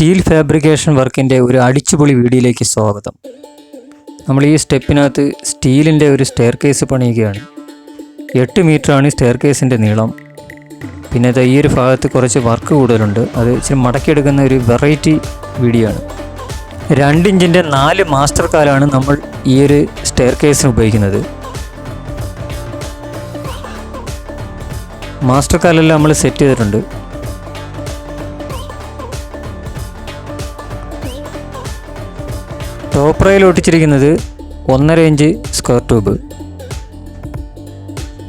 Steel fabrication വർക്കിൻ്റെ ഒരു അടിച്ചുപൊളി വീഡിയോയിലേക്ക് സ്വാഗതം. നമ്മൾ ഈ സ്റ്റെപ്പിനകത്ത് സ്റ്റീലിൻ്റെ ഒരു സ്റ്റെയർ കേസ് പണിയുകയാണ്. 8 മീറ്ററാണ് സ്റ്റെയർ കേസിൻ്റെ നീളം. പിന്നെ ഈ ഒരു ഭാഗത്ത് കുറച്ച് വർക്ക് കൂടുതലുണ്ട്. അത് ഇച്ചിരി മടക്കിയെടുക്കുന്ന ഒരു വെറൈറ്റി വീഡിയോ ആണ്. 2 ഇഞ്ചിൻ്റെ 4 മാസ്റ്റർ കാലാണ് നമ്മൾ ഈ ഒരു സ്റ്റെയർ കേസിന് ഉപയോഗിക്കുന്നത്. മാസ്റ്റർ കാലെല്ലാം നമ്മൾ സെറ്റ് ചെയ്തിട്ടുണ്ട്. ടോപ്പ് റെയിൽ ഒട്ടിച്ചിരിക്കുന്നത് 1.5 ഇഞ്ച് സ്ക്വയർ ട്യൂബ്.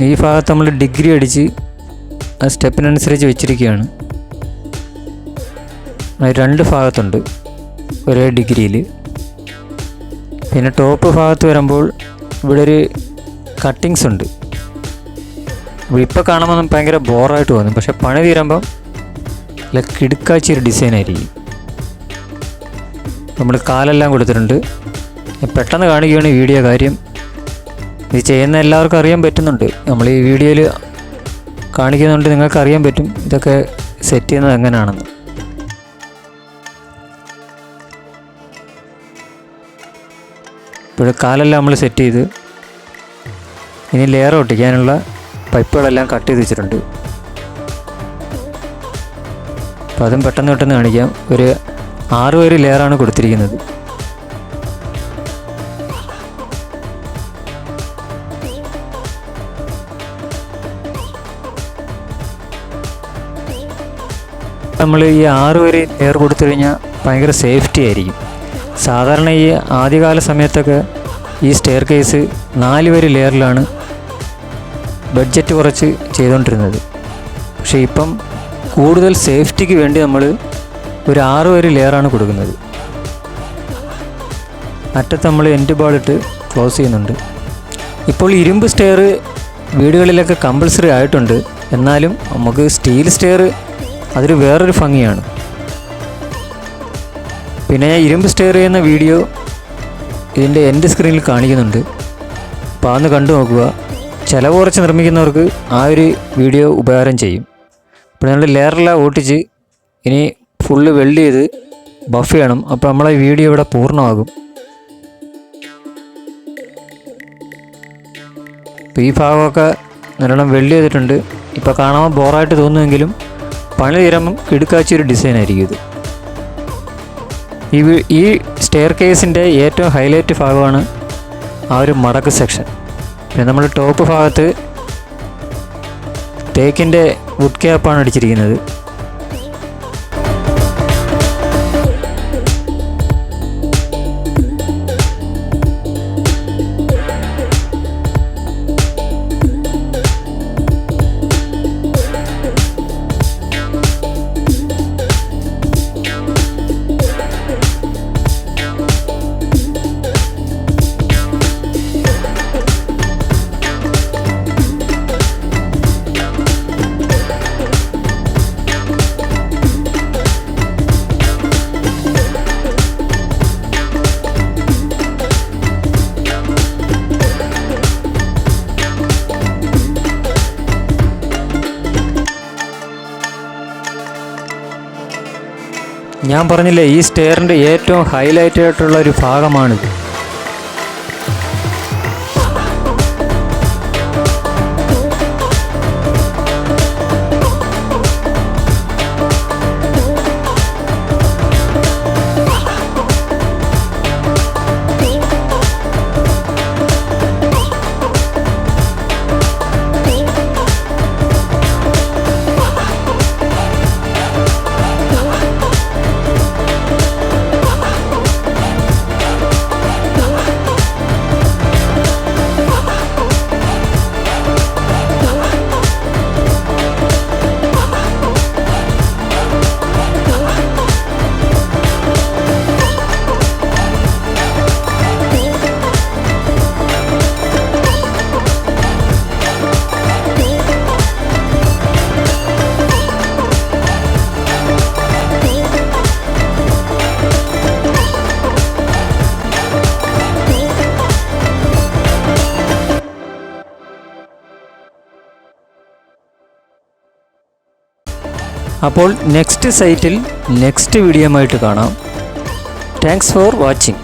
ഈ ഭാഗത്ത് നമ്മൾ ഡിഗ്രി അടിച്ച് ആ സ്റ്റെപ്പിനനുസരിച്ച് വെച്ചിരിക്കുകയാണ്. അത് 2 ഭാഗത്തുണ്ട് ഒരേ ഡിഗ്രിയിൽ. പിന്നെ ടോപ്പ് ഭാഗത്ത് വരുമ്പോൾ ഇവിടെ ഒരു കട്ടിങ്സ് ഉണ്ട്. ഇപ്പോൾ കാണുമ്പോൾ ഭയങ്കര ബോറായിട്ട് തോന്നും, പക്ഷെ പണി തീരുമ്പം നല്ല കിടുക്കാച്ചി ഒരു ഡിസൈനായിരിക്കും. നമ്മൾ കാലെല്ലാം കൊടുത്തിട്ടുണ്ട്. പെട്ടെന്ന് കാണിക്കുകയാണ് വീഡിയോ. കാര്യം ഇത് ചെയ്യുന്ന എല്ലാവർക്കും അറിയാൻ പറ്റുന്നുണ്ട്. നമ്മൾ ഈ വീഡിയോയിൽ കാണിക്കുന്നുണ്ട്, നിങ്ങൾക്ക് അറിയാൻ പറ്റും ഇതൊക്കെ സെറ്റ് ചെയ്യുന്നത് എങ്ങനെയാണെന്ന്. ഇപ്പോൾ കാലെല്ലാം നമ്മൾ സെറ്റ് ചെയ്ത് ഇനി ലെയർ ഒട്ടിക്കാനുള്ള പൈപ്പുകളെല്ലാം കട്ട് ചെയ്ത് വെച്ചിട്ടുണ്ട്. അപ്പോൾ അതും പെട്ടെന്ന് കാണിക്കാം. ഒരു 6 വരെ ലെയറാണ് കൊടുത്തിരിക്കുന്നത്. നമ്മൾ ഈ 6 വരെ ലെയർ കൊടുത്തു കഴിഞ്ഞാൽ ഭയങ്കര സേഫ്റ്റി ആയിരിക്കും. സാധാരണ ഈ ആദ്യകാല സമയത്തൊക്കെ ഈ സ്റ്റെയർ കേസ് 4 വരെ ലെയറിലാണ് ബഡ്ജറ്റ് കുറച്ച് ചെയ്തുകൊണ്ടിരുന്നത്. പക്ഷേ ഇപ്പം കൂടുതൽ സേഫ്റ്റിക്ക് വേണ്ടി നമ്മൾ ഒരു 6 വരെ ലെയറാണ് കൊടുക്കുന്നത്. അറ്റത്ത് നമ്മൾ എൻഡ് ബാളിട്ട് ക്ലോസ് ചെയ്യുന്നുണ്ട്. ഇപ്പോൾ ഇരുമ്പ് സ്റ്റെയർ വീടുകളിലൊക്കെ കമ്പൾസറി ആയിട്ടുണ്ട്. എന്നാലും നമുക്ക് സ്റ്റീൽ സ്റ്റെയർ അതൊരു വേറൊരു ഭംഗിയാണ്. പിന്നെ ഞാൻ ഇരുമ്പ് സ്റ്റെയർ ചെയ്യുന്ന വീഡിയോ ഇതിൻ്റെ എൻഡ് സ്ക്രീനിൽ കാണിക്കുന്നുണ്ട്. അപ്പോൾ അതൊന്ന് കണ്ടു നോക്കുക. ചിലവ് കുറച്ച് നിർമ്മിക്കുന്നവർക്ക് ആ ഒരു വീഡിയോ ഉപകാരം ചെയ്യും. ഇപ്പോൾ നമ്മൾ ലെയറെല്ലാം ഓട്ടിച്ച് ഇനി ഫുള്ള് വെൽഡ് ചെയ്ത് ബഫ് ചെയ്യണം. അപ്പോൾ നമ്മളെ വീഡിയോ ഇവിടെ പൂർണ്ണമാകും. ഇപ്പോൾ ഈ ഭാഗമൊക്കെ നല്ലോണം വെൽഡ് ചെയ്തിട്ടുണ്ട്. ഇപ്പോൾ കാണാൻ ബോറായിട്ട് തോന്നുമെങ്കിലും പണി തീരുമ്പം കിടുക്കാച്ചി ഒരു ഡിസൈൻ ആയിരിക്കും ഇത്. ഈ സ്റ്റെയർ കേസിൻ്റെ ഏറ്റവും ഹൈലൈറ്റ് ഭാഗമാണ് ആ ഒരു മടക്ക് സെക്ഷൻ. പിന്നെ നമ്മൾ ടോപ്പ് ഭാഗത്ത് തേക്കിൻ്റെ വുഡ് ക്യാപ്പാണ് അടിച്ചിരിക്കുന്നത്. ഞാൻ പറഞ്ഞില്ലേ, ഈ സ്റ്റെയറിൻ്റെ ഏറ്റവും ഹൈലൈറ്റ് ആയിട്ടുള്ള ഒരു ഭാഗമാണിത്. അപ്പോൾ നെക്സ്റ്റ് സൈറ്റിൽ നെക്സ്റ്റ് വീഡിയോ ആയിട്ട് കാണാം. Thanks for watching.